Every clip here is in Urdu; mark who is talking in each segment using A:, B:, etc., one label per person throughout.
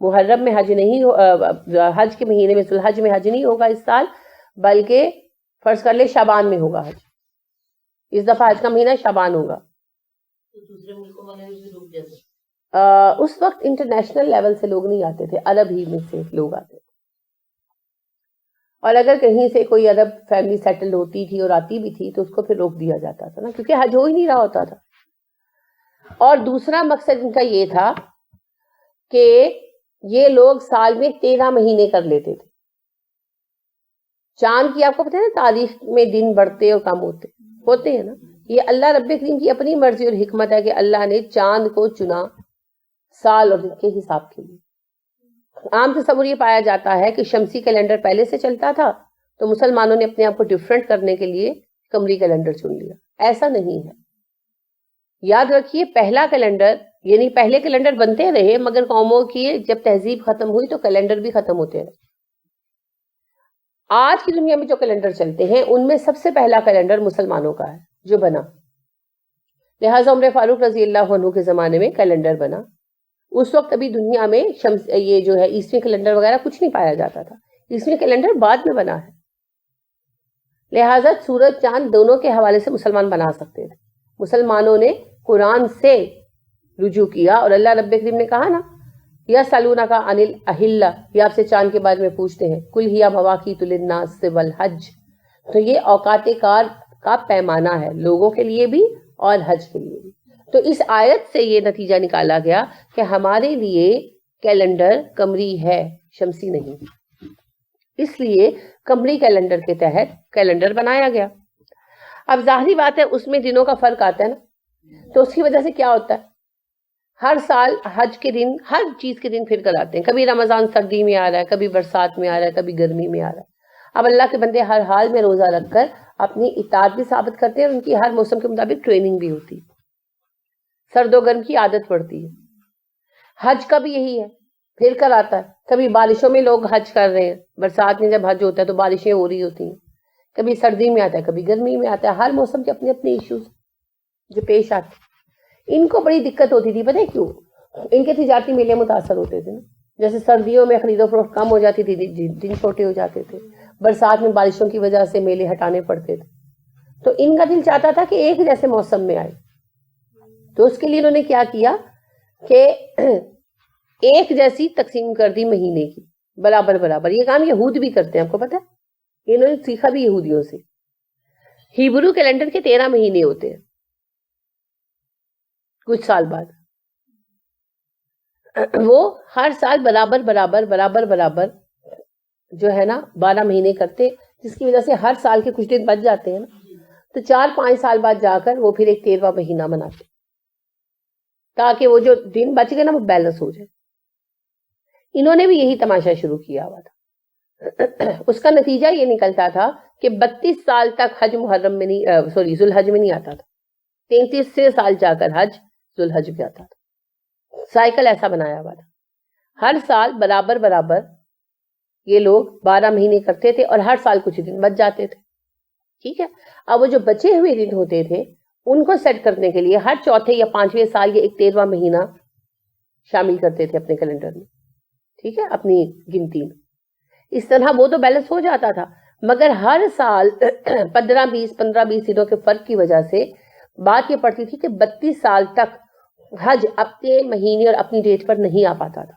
A: محرم میں حج نہیں حج کے مہینے میں ذوالحج میں حج نہیں ہوگا اس سال، بلکہ فرض کر لے شعبان میں ہوگا حج. اس دفعہ حج کا مہینہ شعبان ہوگا.
B: دوسرے ملکوں والے بھی رک جاتے.
A: اس وقت انٹرنیشنل لیول سے لوگ نہیں آتے تھے، عرب ہی میں سے لوگ آتے تھے. اور اگر کہیں سے کوئی عرب فیملی سیٹل ہوتی تھی اور آتی بھی تھی تو اس کو پھر روک دیا جاتا تھا نا، کیونکہ حج ہو ہی نہیں رہا ہوتا تھا. اور دوسرا مقصد ان کا یہ تھا کہ یہ لوگ سال میں 13 مہینے کر لیتے تھے. چاند کی آپ کو پتہ ہے نا تاریخ میں دن بڑھتے اور کم ہوتے ہیں نا، یہ اللہ رب کریم کی اپنی مرضی اور حکمت ہے کہ اللہ نے چاند کو چنا سال اور دن کے حساب کے لیے. عام تصور یہ پایا جاتا ہے کہ شمسی کیلنڈر پہلے سے چلتا تھا تو مسلمانوں نے اپنے آپ کو ڈیفرنٹ کرنے کے لیے قمری کیلنڈر چن لیا. ایسا نہیں ہے. یاد رکھیے پہلا کیلنڈر یعنی پہلے کیلنڈر بنتے رہے، مگر قوموں کی جب تہذیب ختم ہوئی تو کیلنڈر بھی ختم ہوتے رہے. آج کی دنیا میں جو کیلنڈر چلتے ہیں ان میں سب سے پہلا کیلنڈر مسلمانوں کا ہے جو بنا. لہٰذا عمر فاروق رضی اللہ عنہ کے زمانے میں کیلنڈر بنا. اس وقت ابھی دنیا میں یہ جو ہے عیسوی کیلنڈر وغیرہ کچھ نہیں پایا جاتا تھا. عیسوی کیلنڈر بعد میں بنا ہے. لہٰذا سورج چاند دونوں کے حوالے سے مسلمان بنا سکتے تھے. مسلمانوں نے قرآن سے رجوع کیا اور اللہ رب کریم نے کہا نا یسألونک عن الاہلہ، یہ آپ سے چاند کے بارے میں پوچھتے ہیں، قل ہی مواقیت للناس والحج. تو یہ اوقات کار کا پیمانہ ہے لوگوں کے لیے بھی اور حج کے لیے بھی. تو اس آیت سے یہ نتیجہ نکالا گیا کہ ہمارے لیے کیلنڈر قمری ہے، شمسی نہیں. اس لیے قمری کیلنڈر کے تحت کیلنڈر بنایا گیا. اب ظاہری بات ہے اس میں دنوں کا فرق آتا ہے نا، تو اس کی وجہ سے کیا ہوتا ہے ہر سال حج کے دن ہر چیز کے دن پھر کر آتے ہیں. کبھی رمضان سردی میں آ رہا ہے، کبھی برسات میں آ رہا ہے، کبھی گرمی میں آ رہا ہے. اب اللہ کے بندے ہر حال میں روزہ رکھ کر اپنی اطاعت بھی ثابت کرتے ہیں اور ان کی ہر موسم کے مطابق ٹریننگ بھی ہوتی ہے. سرد و گرم کی عادت پڑتی ہے. حج کا بھی یہی ہے، پھر کر آتا ہے. کبھی بارشوں میں لوگ حج کر رہے ہیں، برسات میں جب حج ہوتا ہے تو بارشیں ہو رہی ہوتی ہیں. کبھی سردی میں آتا ہے، کبھی گرمی میں آتا ہے. ہر موسم کے اپنے اپنے ایشوز جو پیش آتے. ان کو بڑی دقت ہوتی تھی، پتہ ہے کیوں؟ ان کے تجارتی میلے متاثر ہوتے تھے نا. جیسے سردیوں میں خرید و فروخت کم ہو جاتی تھی، دن چھوٹے ہو جاتے تھے. برسات میں بارشوں کی وجہ سے میلے ہٹانے پڑتے تھے. تو ان کا دل چاہتا تھا کہ ایک جیسے موسم میں آئے. تو اس کے لیے انہوں نے کیا کیا کہ ایک جیسی تقسیم کر دی مہینے کی، برابر برابر. یہ کام یہود بھی کرتے ہیں، آپ کو پتہ ہے، انہوں نے سیکھا بھی یہودیوں سے. ہیبرو کیلنڈر کے 13 مہینے ہوتے ہیں. کچھ سال بعد وہ ہر سال برابر برابر برابر برابر جو ہے نا 12 مہینے کرتے، جس کی وجہ سے ہر سال کے کچھ دن بچ جاتے ہیں نا. تو 4-5 سال بعد جا کر وہ پھر ایک 13واں مہینہ مناتے تاکہ وہ جو دن بچ گئے نا وہ بیلنس ہو جائے. انہوں نے بھی یہی تماشا شروع کیا ہوا تھا. اس کا نتیجہ یہ نکلتا تھا کہ 32 سال تک حج محرم میں نہیں ذوالحج میں نہیں آتا تھا. 33 سال جا کر حج ذوالحج میں آتا تھا. سائیکل ایسا بنایا ہوا تھا. ہر سال برابر برابر یہ لوگ 12 مہینے کرتے تھے اور ہر سال کچھ دن بچ جاتے تھے. ٹھیک ہے. اب وہ جو بچے ہوئے دن ہوتے تھے ان کو سیٹ کرنے کے لیے ہر چوتھے یا 5ویں سال یہ ایک 13واں مہینہ شامل کرتے تھے اپنے کیلنڈر میں. ٹھیک ہے، اپنی گنتی میں. اس طرح وہ تو بیلنس ہو جاتا تھا، مگر ہر سال 15-20 دنوں کے فرق کی وجہ سے بات یہ پڑتی تھی کہ 32 سال تک حج اپنے مہینے اور اپنی ڈیٹ پر نہیں آ پاتا تھا.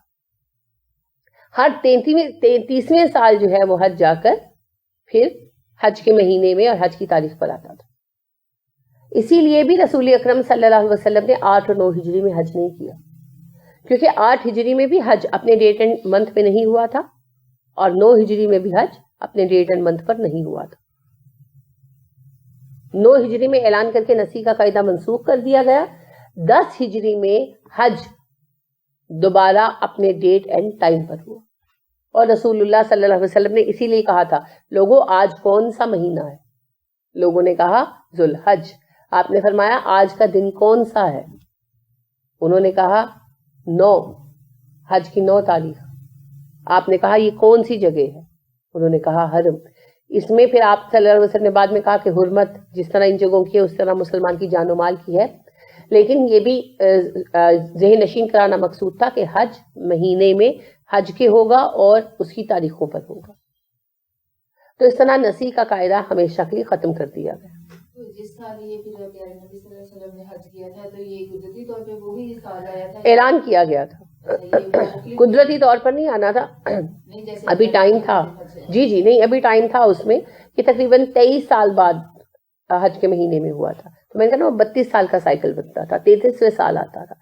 A: ہر 33ویں سال جو ہے وہ حج جا کر پھر حج کے مہینے میں اور حج کی تاریخ پر آتا تھا. اسی لیے بھی رسول اکرم صلی اللہ علیہ وسلم نے 8 اور 9 ہجری میں حج نہیں کیا، کیونکہ 8 ہجری میں بھی حج اپنے ڈیٹ اینڈ منتھ پہ نہیں ہوا تھا اور 9 ہجری میں بھی حج اپنے ڈیٹ اینڈ منتھ پر نہیں ہوا تھا. 9 ہجری میں اعلان کر کے نسیح کا قاعدہ منسوخ کر دیا گیا. 10 ہجری میں حج دوبارہ اپنے ڈیٹ اینڈ ٹائم پر ہوا اور رسول اللہ صلی اللہ علیہ وسلم نے اسی لیے کہا تھا لوگوں آج کون سا مہینہ ہے؟ لوگوں نے کہا ذوالحج. آپ نے فرمایا آج کا دن کون سا ہے؟ انہوں نے کہا 9، حج کی 9 تاریخ. آپ نے کہا یہ کون سی جگہ ہے؟ انہوں نے کہا حرم. اس میں پھر آپ صلی اللہ علیہ وسلم نے بعد میں کہا کہ حرمت جس طرح ان جگہوں کی ہے اس طرح مسلمان کی جان و مال کی ہے. لیکن یہ بھی ذہن نشین کرانا مقصود تھا کہ حج مہینے میں حج کے ہوگا اور اس کی تاریخوں پر ہوگا. تو اس طرح نسی کا قاعدہ ہمیشہ کے لیے ختم کر دیا گیا.
C: تو جس سال یہ پھر پیارے نبی صلی اللہ علیہ وسلم نے حج کیا تھا تو یہ قدرتی طور پہ وہ بھی سال آیا تھا؟
A: اعلان کیا گیا تھا. قدرتی طور پر نہیں آنا تھا, ابھی ٹائم تھا. جی نہیں, ابھی ٹائم تھا اس میں کہ تقریباً 23 سال بعد حج کے مہینے میں ہوا تھا. تو میں نے کہا نا وہ 32 سال کا سائیکل بنتا تھا, 33ویں سال آتا تھا.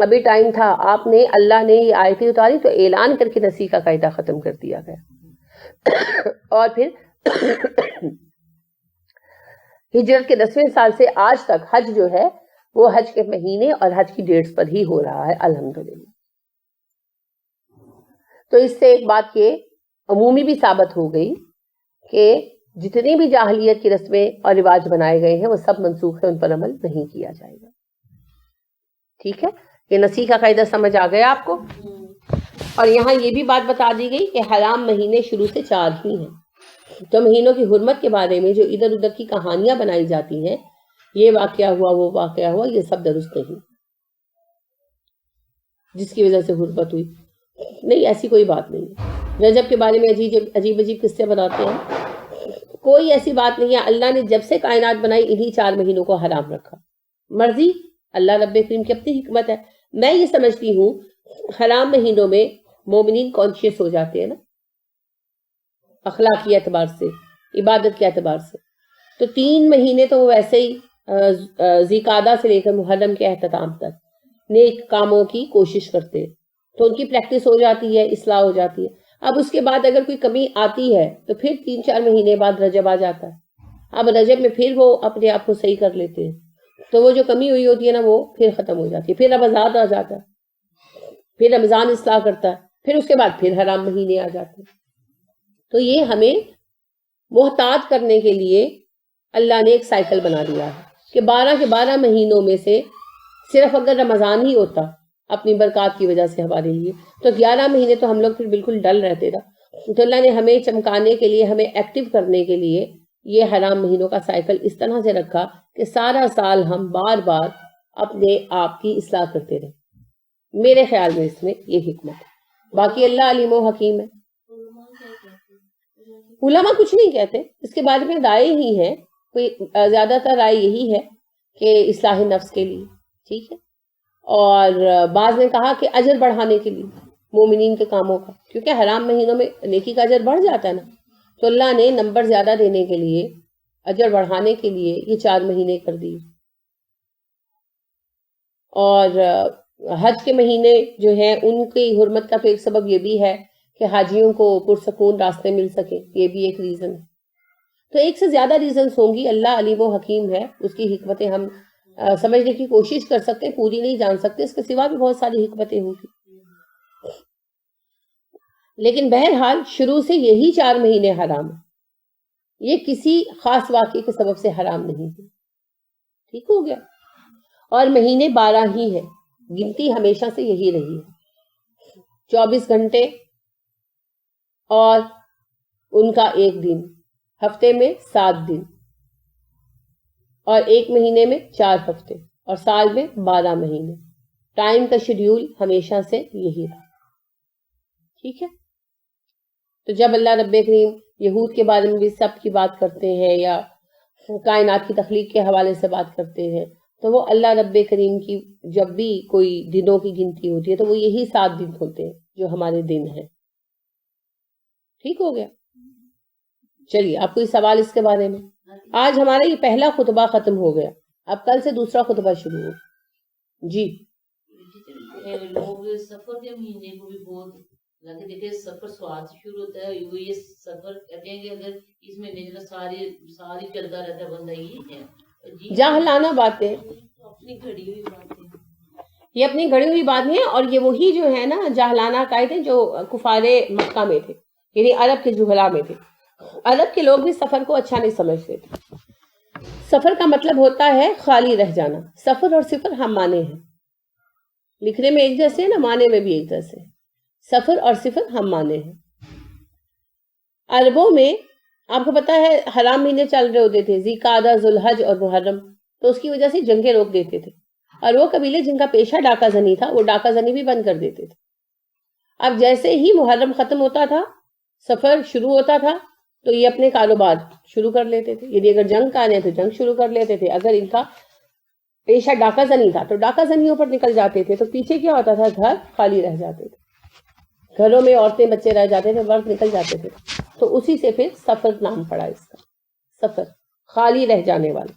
A: ابھی ٹائم تھا. آپ نے, اللہ نے یہ آیتیں اتاری تو اعلان کر کے نسی کا قاعدہ ختم کر دیا گیا. اور پھر ہجرت کے 10ویں سال سے آج تک حج جو ہے وہ حج کے مہینے اور حج کی ڈیٹس پر ہی ہو رہا ہے الحمدللہ. تو اس سے ایک بات یہ عمومی بھی ثابت ہو گئی کہ جتنی بھی جاہلیت کی رسمیں اور رواج بنائے گئے ہیں وہ سب منسوخ ہیں, ان پر عمل نہیں کیا جائے گا. ٹھیک ہے, یہ نسی کا قاعدہ سمجھ آ گیا آپ کو. اور یہاں یہ بھی بات بتا دی گئی کہ حرام مہینے شروع سے 4 ہی ہیں. تو مہینوں کی حرمت کے بارے میں جو ادھر ادھر کی کہانیاں بنائی جاتی ہیں, یہ واقعہ ہوا وہ واقعہ ہوا, یہ سب درست نہیں. جس کی وجہ سے حرمت ہوئی, نہیں, ایسی کوئی بات نہیں. رجب کے بارے میں عجیب قصے بناتے ہیں. کوئی ایسی بات نہیں ہے. اللہ نے جب سے کائنات بنائی انہی 4 مہینوں کو حرام رکھا. مرضی اللہ رب کریم کی اپنی حکمت ہے. میں یہ سمجھتی ہوں حرام مہینوں میں مومنین کانشیس ہو جاتے ہیں نا, اخلاقی اعتبار سے, عبادت کے اعتبار سے. تو 3 مہینے تو وہ ویسے ہی ذیقعدہ سے لے کر محرم کے اختتام تک نیک کاموں کی کوشش کرتے ہیں, تو ان کی پریکٹس ہو جاتی ہے, اصلاح ہو جاتی ہے. اب اس کے بعد اگر کوئی کمی آتی ہے تو پھر 3-4 مہینے بعد رجب آ جاتا ہے. اب رجب میں پھر وہ اپنے آپ کو صحیح کر لیتے ہیں, تو وہ جو کمی ہوئی ہوتی ہے نا وہ پھر ختم ہو جاتی ہے. پھر رمضان آ جاتا ہے, پھر رمضان اصلاح کرتا ہے, پھر اس کے بعد پھر حرام مہینے آ جاتے ہیں. تو یہ ہمیں محتاط کرنے کے لیے اللہ نے ایک سائیکل بنا دیا ہے کہ 12 کے 12 مہینوں میں سے صرف اگر رمضان ہی ہوتا اپنی برکات کی وجہ سے ہمارے لیے, تو 11 مہینے تو ہم لوگ پھر بالکل ڈل رہتے تھا. تو اللہ نے ہمیں چمکانے کے لیے, ہمیں ایکٹیو کرنے کے لیے یہ حرام مہینوں کا سائیکل اس طرح سے رکھا کہ سارا سال ہم بار بار اپنے آپ کی اصلاح کرتے رہے. میرے خیال میں اس میں یہ حکمت ہے. باقی اللہ علیم و حکیم ہے. علماء کچھ نہیں کہتے اس کے بارے میں, رائے ہی ہے. کوئی زیادہ تر رائے یہی ہے کہ اصلاح نفس کے لیے, ٹھیک ہے. اور بعض نے کہا کہ اجر بڑھانے کے لیے مومنین کے کاموں کا, کیونکہ حرام مہینوں میں نیکی کا اجر بڑھ جاتا ہے نا. تو اللہ نے نمبر زیادہ دینے کے لیے, اجر بڑھانے کے لیے یہ 4 مہینے کر دیے. اور حج کے مہینے جو ہیں ان کی حرمت کا تو ایک سبب یہ بھی ہے کہ حاجیوں کو پرسکون راستے مل سکے, یہ بھی ایک ریزن ہے. تو ایک سے زیادہ ریزنز ہوں گی. اللہ علیم و حکیم ہے, اس کی حکمتیں ہم سمجھنے کی کوشش کر سکتے ہیں, پوری نہیں جان سکتے. اس کے سوا بھی بہت ساری حکمتیں ہوں گی. لیکن بہرحال شروع سے یہی 4 مہینے حرام ہیں. یہ کسی خاص واقعے کے سبب سے حرام نہیں ہے. ٹھیک ہو گیا. اور مہینے 12 ہی ہیں, گنتی ہمیشہ سے یہی رہی ہے. 24 گھنٹے اور ان کا ایک دن, ہفتے میں 7 دن, اور ایک مہینے میں 4 ہفتے, اور سال میں 12 مہینے. ٹائم کا شیڈیول ہمیشہ سے یہی رہا. ٹھیک ہے. تو جب اللہ رب کریم یہود کے بارے میں بھی سب کی بات کرتے ہیں یا کائنات کی تخلیق کے حوالے سے بات کرتے ہیں, تو وہ اللہ رب کریم کی جب بھی کوئی دنوں کی گنتی ہوتی ہے تو وہ یہی 7 دن ہوتے ہیں جو ہمارے دن ہیں. ٹھیک ہو گیا. چلیے, آپ کوئی سوال اس کے بارے میں؟ آج ہمارا یہ پہلا خطبہ ختم ہو گیا, اب کل سے دوسرا خطبہ شروع ہو. جی.
B: لوگ سفر کے مہینے کو بھی بہت لگے, دیکھیں سفر سواد سے شروع ہوتا ہے, وہ یہ سفر کہتے ہیں کہ اگر اس مہینے جو ساری چلتا رہتا ہے بندہ, یہ ہے
A: جاہلانہ باتیں,
B: اپنی گھڑی ہوئی باتیں.
A: یہ اپنی گھڑی ہوئی بات نہیں ہے. اور یہ وہی جو ہے نا جاہلانہ قاعدے جو کفار مکہ میں تھے, یعنی عرب کے جہلا میں تھے. عرب کے لوگ بھی سفر کو اچھا نہیں سمجھتے تھے. سفر کا مطلب ہوتا ہے خالی رہ جانا. سفر اور صفر ہم معنی ہیں, لکھنے میں ایک جیسے ہیں نا, معنی میں بھی ایک جیسے ہیں. سفر اور صفر ہم معنی ہیں. عربوں میں آپ کو پتا ہے حرام مہینے چل رہے ہوتے تھے, ذیقعدہ, ذوالحج اور محرم, تو اس کی وجہ سے جنگیں روک دیتے تھے. اور وہ قبیلے جن کا پیشہ ڈاکہ زنی تھا وہ ڈاکہ زنی بھی بند کر دیتے تھے. اب جیسے ہی محرم ختم ہوتا تھا، سفر شروع ہوتا تھا، تو یہ اپنے کاروبار شروع کر لیتے تھے. یعنی اگر جنگ کا آنے تو جنگ شروع کر لیتے تھے، اگر ان کا پیشہ ڈاکہ زنی تھا تو ڈاکہ زنیوں پر نکل جاتے تھے. تو پیچھے کیا ہوتا تھا؟ گھر خالی رہ جاتے تھے، گھروں میں عورتیں بچے رہ جاتے تھے، مرد نکل جاتے تھے. تو اسی سے پھر سفر نام پڑا اس کا، سفر خالی رہ جانے والا.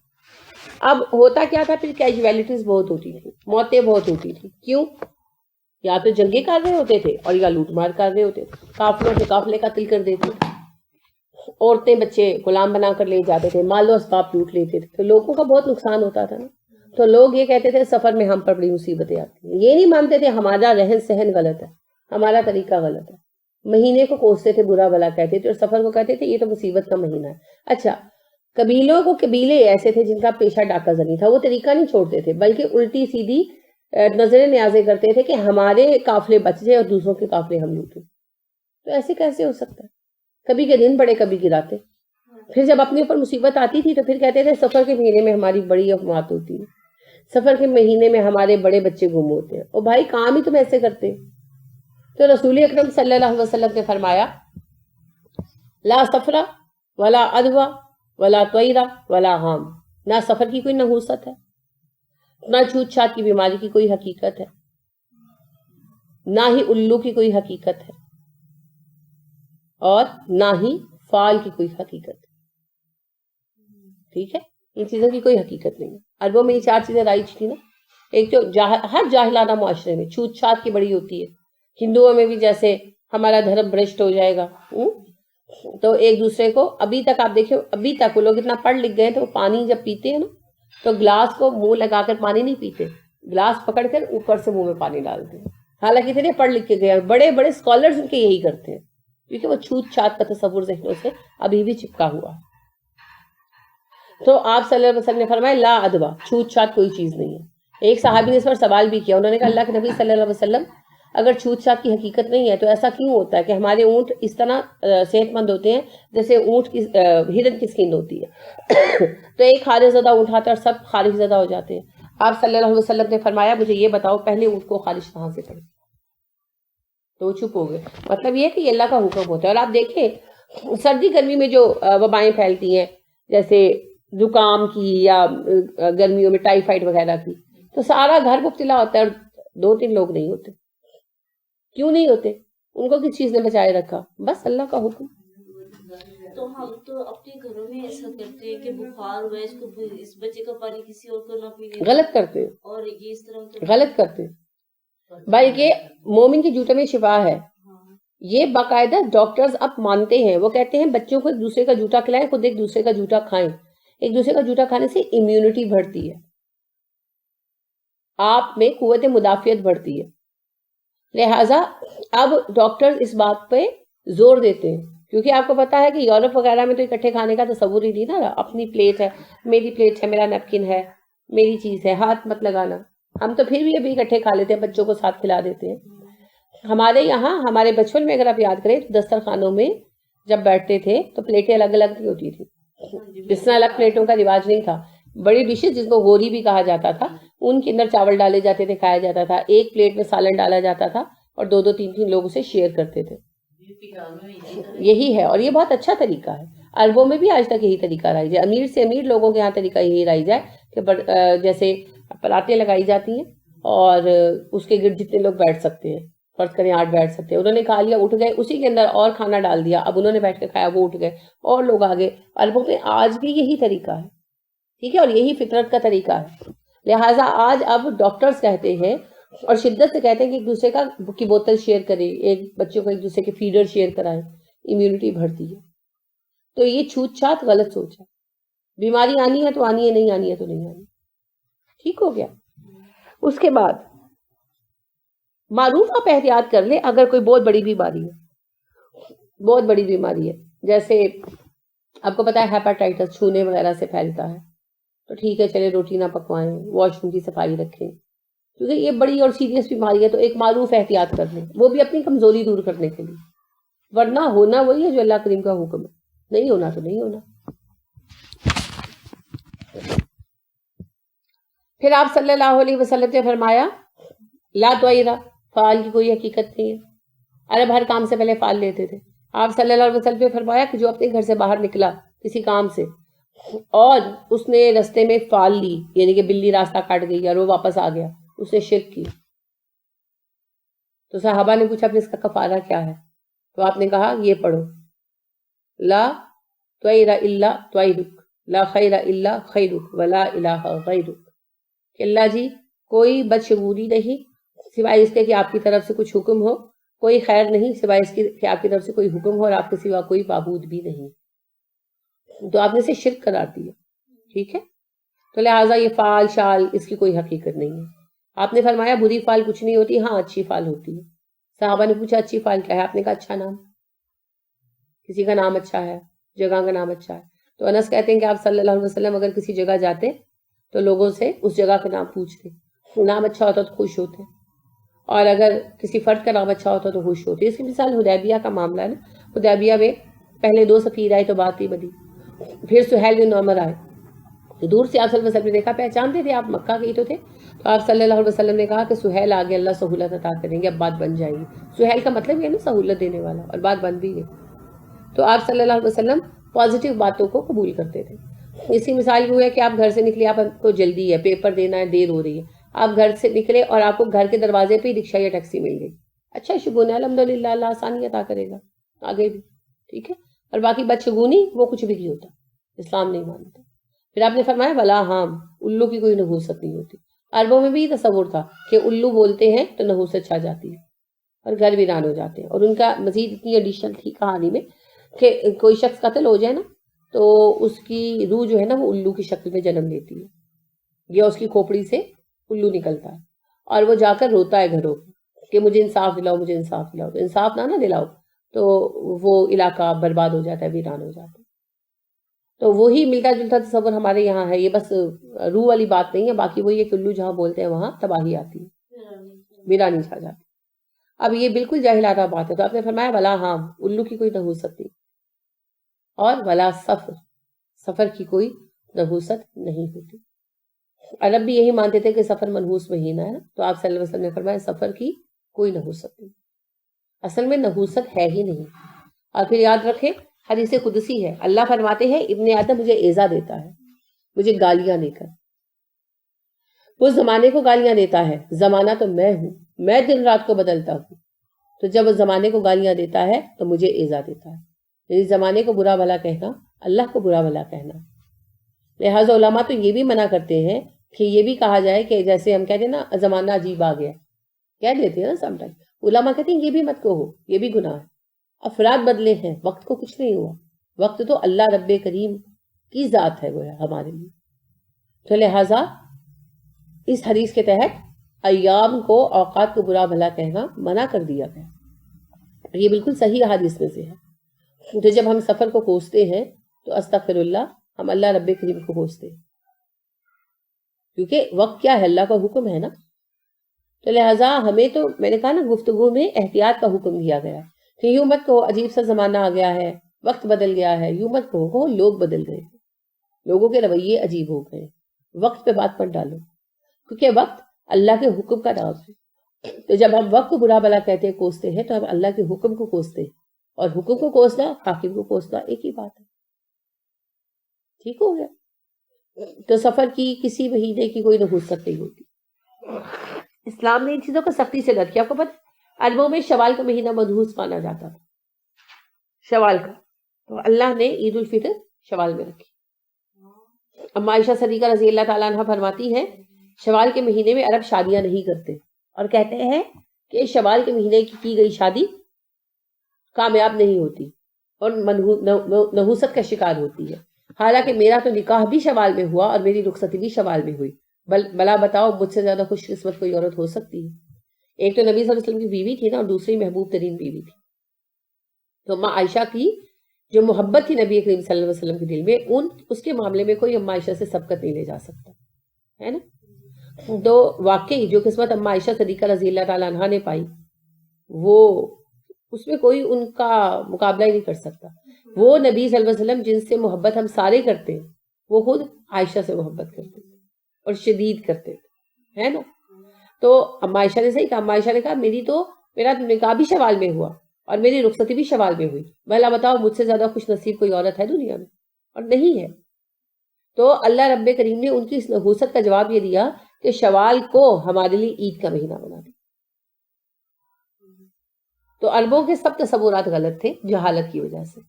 A: اب ہوتا کیا تھا پھر؟ کیجویلٹیز بہت ہوتی تھی، موتیں بہت ہوتی تھی. کیوں؟ یا تو جنگیں کر رہے ہوتے تھے اور یا لوٹ مار کر رہے ہوتے تھے، قافلوں سے قافلے قتل کر دیتے تھے، عورتیں بچے غلام بنا کر لے جاتے تھے، مال و اسباب لوٹ لیتے تھے. تو لوگوں کا بہت نقصان ہوتا تھا نا. تو لوگ یہ کہتے تھے سفر میں ہم پر بڑی مصیبتیں آتی ہیں. یہ نہیں مانتے تھے ہمارا رہن سہن غلط ہے، ہمارا طریقہ غلط ہے. مہینے کو کوستے تھے، برا بلا کہتے تھے، اور سفر کو کہتے تھے یہ تو مصیبت کا مہینہ ہے. اچھا، قبیلوں کو قبیلے ایسے تھے جن کا پیشہ ڈاکہ زنی تھا، وہ طریقہ نہیں چھوڑتے تھے، بلکہ الٹی سیدھی نظریں نیازیں کرتے تھے کہ ہمارے قافلے بچ جائے اور دوسروں کے قافلے ہم لوٹیں. تو ایسے کیسے ہو سکتا ہے؟ کبھی کے دن بڑے کبھی کی راتیں. پھر جب اپنے اوپر مصیبت آتی تھی تو پھر کہتے تھے سفر کے مہینے میں ہماری بڑی افواط ہوتی ہے، سفر کے مہینے میں ہمارے بڑے بچے گم ہوتے ہیں. اور بھائی کام ہی تم ایسے کرتے. تو رسول اکرم صلی اللہ علیہ وسلم نے فرمایا لا سفرہ ولا ادوا ولا طیرہ ولا حام. نہ سفر کی کوئی نحوست ہے، نہ چھوت چھات کی بیماری کی کوئی حقیقت ہے، نہ ہی الو کی کوئی حقیقت ہے، اور نہ ہی فال کی کوئی حقیقت ہے. ٹھیک ہے، ان چیزوں کی کوئی حقیقت نہیں ہے. عربوں میں یہ چار چیزیں رائج تھی نا. ایک تو ہر جاہلانہ معاشرے میں چھوت چھات کی بڑی ہوتی ہے. ہندوؤں میں بھی جیسے ہمارا دھرم بھرشٹ ہو جائے گا، تو ایک دوسرے کو ابھی تک آپ دیکھیں، ابھی تک وہ لوگ اتنا پڑھ لکھ گئے تو وہ پانی جب پیتے ہیں نا تو گلاس کو منہ لگا کر پانی نہیں پیتے، گلاس پکڑ کر اوپر سے منہ میں پانی ڈالتے ہیں. حالانکہ اتنے پڑھ لکھ کے گئے، بڑے بڑے اسکالرز ان کے یہی کرتے ہیں، کیونکہ وہ چھوت چھات کا تصور ذہنوں سے ابھی بھی چپکا ہوا. تو آپ صلی اللہ علیہ وسلم نے فرمایا لا ادوا، چھوت چھات کوئی چیز نہیں ہے. ایک صحابی نے اس پر سوال بھی کیا، انہوں نے کہا اللہ کے نبی صلی اللہ علیہ وسلم اگر چھوت چھات کی حقیقت نہیں ہے تو ایسا کیوں ہوتا ہے کہ ہمارے اونٹ اس طرح صحت مند ہوتے ہیں جیسے اونٹ کی ہرن کی سکین ہوتی ہے تو ایک خارج زدہ اونٹ آتا ہے اور سب خارج زدہ ہو جاتے ہیں. آپ صلی اللہ علیہ وسلم نے فرمایا مجھے یہ بتاؤ پہلے اونٹ کو خارج کہاں سے کرے؟ تو وہ چپ ہو گئے. مطلب یہ کہ یہ اللہ کا حکم ہوتا ہے. اور آپ دیکھیں سردی گرمی میں جو وبائیں پھیلتی ہیں جیسے زکام کی یا گرمیوں میں ٹائیفائڈ وغیرہ کی، تو سارا گھر مبتلا ہوتا ہے اور 2-3 لوگ نہیں ہوتے. کیوں نہیں ہوتے؟ ان کو کس چیز نے بچائے رکھا؟ بس اللہ کا حکم.
D: تو ہم تو اپنے گھروں میں ایسا کرتے ہیں کہ بخار ہوا اس بچے کا پانی کسی اور کو نہ پینے.
A: غلط کرتے ہیں،
D: اور یہ اس طرح
A: غلط کرتے ہیں. بلکہ مومن کے جوتے میں شفا ہے. یہ باقاعدہ ڈاکٹرز اب مانتے ہیں، وہ کہتے ہیں بچوں کو ایک دوسرے کا جوتا کھلائیں، خود ایک دوسرے کا جوتا کھائیں. ایک دوسرے کا جوتا کھانے سے امیونٹی بڑھتی ہے، آپ میں قوت مدافعت بڑھتی ہے. لہٰذا اب ڈاکٹر اس بات پہ زور دیتے ہیں، کیونکہ آپ کو پتا ہے کہ یورپ وغیرہ میں تو اکٹھے کھانے کا تصور ہی نہیں نا. اپنی پلیٹ ہے، میری پلیٹ ہے، میرا نیپکن ہے، میری چیز ہے، ہاتھ مت لگانا. ہم تو پھر بھی ابھی اکٹھے کھا لیتے ہیں، بچوں کو ساتھ کھلا دیتے ہیں. ہمارے یہاں ہمارے بچپن میں اگر آپ یاد کریں تو دسترخوانوں میں جب بیٹھتے تھے تو پلیٹیں الگ الگ نہیں ہوتی تھی. جس طرح الگ پلیٹوں کا رواج نہیں تھا. بڑی ڈشز جس کو غوری بھی کہا جاتا تھا ان کے اندر چاول ڈالے جاتے تھے، کھایا جاتا تھا. ایک پلیٹ میں سالن ڈالا جاتا تھا اور 2-3 لوگ اسے شیئر کرتے تھے. یہی ہے اور یہ بہت اچھا طریقہ ہے. عربوں میں بھی آج تک یہی طریقہ رائج ہے. امیر سے امیر لوگوں کے یہاں طریقہ یہی رائج ہے کہ جیسے پراتیں لگائی جاتی ہیں اور اس کے گرد جتنے لوگ بیٹھ سکتے ہیں، فرض کریں 8 بیٹھ سکتے ہیں. انہوں نے کھا لیا، اٹھ گئے، اسی کے اندر اور کھانا ڈال دیا، اب انہوں نے بیٹھ کے کھایا، وہ اٹھ گئے اور لوگ آگے. عربوں میں آج بھی یہی طریقہ ہے، ٹھیک ہے، اور یہی فطرت کا طریقہ ہے. لہٰذا آج اب ڈاکٹرز کہتے ہیں اور شدت سے کہتے ہیں کہ ایک دوسرے کی بوتل شیئر کریں، ایک بچوں کو ایک دوسرے کے فیڈر شیئر کرائیں، امیونٹی بڑھتی ہے. تو یہ چھوت چھات غلط سوچ ہے. بیماری آنی ہے تو آنی ہے، نہیں آنی ہے تو نہیں آنی. ٹھیک ہو گیا. اس کے بعد معروف آپ احتیاط کر لیں اگر کوئی بہت بڑی بیماری ہے، بہت بڑی بیماری ہے، جیسے آپ کو پتا ہے ہیپاٹائٹس چھونے وغیرہ سے پھیلتا ہے، تو ٹھیک ہے چلے روٹی نہ پکوائیں، واش روم کی صفائی رکھیں، کیونکہ یہ بڑی اور سیریس بیماری ہے. تو ایک معروف احتیاط کر لیں، وہ بھی اپنی کمزوری دور کرنے کے لیے، ورنہ ہونا وہی ہے جو اللہ کریم کا حکم ہے، نہیں ہونا تو نہیں ہونا. پھر آپ صلی اللہ علیہ وسلم نے فرمایا لا طیرہ، فعال کی کوئی حقیقت نہیں ہے. عرب ہر کام سے پہلے فال لیتے تھے. آپ صلی اللہ علیہ وسلم نے فرمایا کہ جو اپنے گھر سے باہر نکلا کسی کام سے اور اس نے رستے میں فال لی، یعنی کہ بلی راستہ کاٹ گئی اور وہ واپس آ گیا، اس نے شرک کی. تو صحابہ نے پوچھا پھر اس کا کفارہ کیا ہے؟ تو آپ نے کہا یہ پڑھو، لا طیر الا طیرک، لا خیر الا خیرک ولا الہ غیرک، کہ اللہ جی کوئی بدشگونی نہیں سوائے اس کے کہ آپ کی طرف سے کچھ حکم ہو، کوئی خیر نہیں سوائے اس کی کہ آپ کی طرف سے کوئی حکم ہو، اور آپ کے سوا کوئی معبود بھی نہیں. تو آپ نے اسے شرک قرار دیا. ٹھیک ہے، تو لہٰذا یہ فال شال اس کی کوئی حقیقت نہیں ہے. آپ نے فرمایا بری فال کچھ نہیں ہوتی، ہاں اچھی فال ہوتی ہے. صحابہ نے پوچھا اچھی فال کیا ہے؟ آپ نے کہا اچھا نام، کسی کا نام اچھا ہے، جگہ کا نام اچھا ہے. تو انس کہتے ہیں کہ آپ صلی اللہ علیہ وسلم اگر کسی جگہ جاتے تو لوگوں سے اس جگہ کا نام پوچھتے، نام اچھا ہوتا تو خوش ہوتے، اور اگر کسی فرد کا نام اچھا ہوتا تو خوش ہوتے. اس کی مثال حدیبیہ کا معاملہ ہے نا. حدیبیہ میں پہلے 2 سفیر آئے تو بات ہی بنی. پھر سہیل بن عمر آئے تو دور سے آپ صلی اللہ علیہ وسلم نے دیکھا، پہچانتے تھے آپ مکہ کے ہی تو تھے. تو آپ صلی اللہ علیہ وسلم نے کہا کہ سہیل آگے اللہ سہولت عطا کریں گے، اب بات بن جائے گی. سہیل کا مطلب یہ نا سہولت دینے والا، اور بات بن بھی گئی. تو آپ صلی اللہ علیہ وسلم پازیٹیو باتوں کو قبول کرتے تھے. اس کی مثال یہ ہے کہ آپ گھر سے نکلے، آپ کو جلدی ہے، پیپر دینا ہے، دیر ہو رہی ہے، آپ گھر سے نکلے اور آپ کو گھر کے دروازے پہ ہی رکشا یا ٹیکسی مل گئی، اچھا شگون ہے، الحمدللہ اللہ آسانی عطا کرے گا آگے بھی. ٹھیک ہے، اور باقی بدشگونی وہ کچھ بھی نہیں ہوتا، اسلام نہیں مانتا. پھر آپ نے فرمایا ولا ہام، الو کی کوئی نحوست نہیں ہوتی. عربوں میں بھی یہ تصور تھا کہ الو بولتے ہیں تو نحوست چھا جاتی ہے اور گھر ویران ہو جاتے ہیں. اور ان کا مزید اتنی ایڈیشن تھی کہانی میں کہ کوئی شخص قتل ہو جائے نا تو اس کی روح جو ہے نا وہ الو کی شکل میں جنم لیتی ہے، یا اس کی کھوپڑی سے الو نکلتا ہے اور وہ جا کر روتا ہے گھروں کہ مجھے انصاف دلاؤ، مجھے انصاف دلاؤ. تو انصاف نہ دلاؤ تو وہ علاقہ برباد ہو جاتا ہے، ویران ہو جاتا ہے. تو وہی ملتا جلتا تصور ہمارے یہاں ہے. یہ بس روح والی بات نہیں ہے، باقی وہی ہے کہ الو جہاں بولتے ہیں وہاں تباہی آتی ہے، ویرانی چھا جاتی. اب یہ بالکل جاہلانہ بات ہے. تو آپ نے فرمایا ولا ہام، الو کی کوئی نحوست نہیں، اور ولا سفر، سفر کی کوئی نحوست نہیں ہوتی. عرب بھی یہی مانتے تھے کہ سفر منحوس مہینہ ہے. تو آپ صلی اللہ علیہ وسلم نے فرمایا سفر کی کوئی نحوست نہیں، اصل میں نحوست ہے ہی نہیں. اور پھر یاد رکھیں حدیث قدسی ہے، اللہ فرماتے ہیں ابن آدم مجھے ایذا دیتا ہے، مجھے گالیاں دے کر. وہ زمانے کو گالیاں دیتا ہے، زمانہ تو میں ہوں، میں دن رات کو بدلتا ہوں. تو جب وہ زمانے کو گالیاں دیتا ہے تو مجھے ایذا دیتا ہے، یعنی زمانے کو برا بھلا کہنا، اللہ کو برا بھلا کہنا. لہٰذا علماء تو یہ بھی منع کرتے ہیں کہ یہ بھی کہا جائے کہ جیسے ہم کہتے ہیں نا زمانہ عجیب آ گیا، کہہ دیتے ہیں نا سم ٹائم. علماء کہتے ہیں یہ بھی مت کہو، یہ بھی گناہ ہے. افراد بدلے ہیں، وقت کو کچھ نہیں ہوا. وقت تو اللہ رب کریم کی ذات ہے وہ ہمارے لیے. تو لہٰذا اس حدیث کے تحت ایام کو، اوقات کو برا بھلا کہنا منع کر دیا گیا. یہ بالکل صحیح حدیث میں سے ہے. تو جب ہم سفر کو کوستے ہیں تو استغفر اللہ، ہم اللہ رب کریم کو کوستے ہیں، کیونکہ وقت کیا ہے، اللہ کا حکم ہے نا. تو لہٰذا ہمیں تو میں نے کہا نا گفتگو میں احتیاط کا حکم دیا گیا کہ یوں مت کہو عجیب سا زمانہ آ گیا ہے، وقت بدل گیا ہے. یوں مت کہو لوگ بدل گئے، لوگوں کے رویے عجیب ہو گئے. وقت پہ بات مت ڈالو، کیونکہ وقت اللہ کے حکم کا نام ہے. تو جب ہم وقت کو برا بھلا کہتے ہیں، کوستے ہیں، تو ہم اللہ کے حکم کو کوستے ہیں. اور حکم کو کوسنا، حاکم کو کوسنا ایک ہی بات ہے. ٹھیک ہو گیا. تو سفر کی کسی مہینے کی کوئی نحوست نہیں ہوتی. اسلام نے ان چیزوں کو سختی سے رد کیا. آپ کو پتہ عربوں میں شوال کا مہینہ منحوس مانا جاتا تھا، شوال کا. تو اللہ نے عید الفطر شوال میں رکھی. اما عائشہ صدیقہ رضی اللہ تعالیٰ عنہ فرماتی ہیں شوال کے مہینے میں عرب شادیاں نہیں کرتے، اور کہتے ہیں کہ شوال کے مہینے کی گئی شادی کامیاب نہیں ہوتی اور نحوست کا شکار ہوتی ہے. حالانکہ میرا تو نکاح بھی شوال میں ہوا اور میری رخصتی بھی شوال میں ہوئی. بلا بتاؤ مجھ سے زیادہ خوش قسمت کوئی عورت ہو سکتی ہے؟ ایک تو نبی صلی اللہ علیہ وسلم کی بیوی تھی نا، اور دوسری محبوب ترین بیوی تھی. تو اما عائشہ کی جو محبت تھی نبی کریم صلی اللہ علیہ وسلم کے دل میں، اس کے معاملے میں کوئی اما عائشہ سے سبقت نہیں لے جا سکتا ہے نا. تو واقعی جو قسمت اما عائشہ صدیقہ رضی اللہ تعالیٰ عنہ نے پائی، وہ اس میں کوئی ان کا مقابلہ ہی نہیں کر سکتا. وہ نبی صلی اللہ علیہ وسلم جن سے محبت ہم سارے کرتے ہیں، وہ خود عائشہ سے محبت کرتے تھے اور شدید کرتے تھے، ہے نا. تو اما عائشہ نے صحیح کہا. اما عائشہ نے کہا میری تو میرا نکاح بھی شوال میں ہوا اور میری رخصتی بھی شوال میں ہوئی. بھلا بتاؤ مجھ سے زیادہ خوش نصیب کوئی عورت ہے دنیا میں؟ اور نہیں ہے. تو اللہ رب کریم نے ان کی اس نحوست کا جواب یہ دیا کہ شوال کو ہمارے لیے عید کا مہینہ بنا دیا. تو عربوں کے سب تصورات غلط تھے جہالت کی وجہ سے.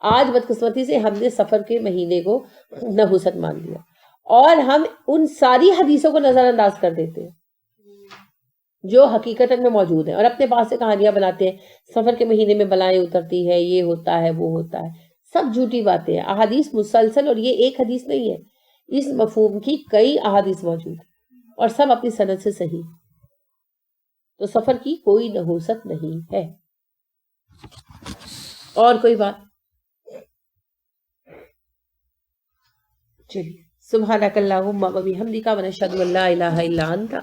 A: آج بدقسمتی سے ہم نے سفر کے مہینے کو نحوست مان لیا اور ہم ان ساری حدیثوں کو نظر انداز کر دیتے ہیں جو حقیقت میں موجود ہیں اور اپنے پاس سے کہانیاں بناتے ہیں. سفر کے مہینے میں بلائیں اترتی ہے، یہ ہوتا ہے، وہ ہوتا ہے. سب جھوٹی باتیں ہیں. احادیث مسلسل، اور یہ ایک حدیث نہیں ہے، اس مفہوم کی کئی احادیث موجود ہیں اور سب اپنی سند سے صحیح. تو سفر کی کوئی نحوست نہیں ہے. اور کوئی بات؟ چلیے. سبحانک اللہم و بحمدک ونشہد ان لا الہ الا انت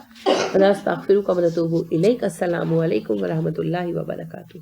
A: ونستغفرک ونتوب الیک. السلام علیکم ورحمۃ اللہ وبرکاتہ.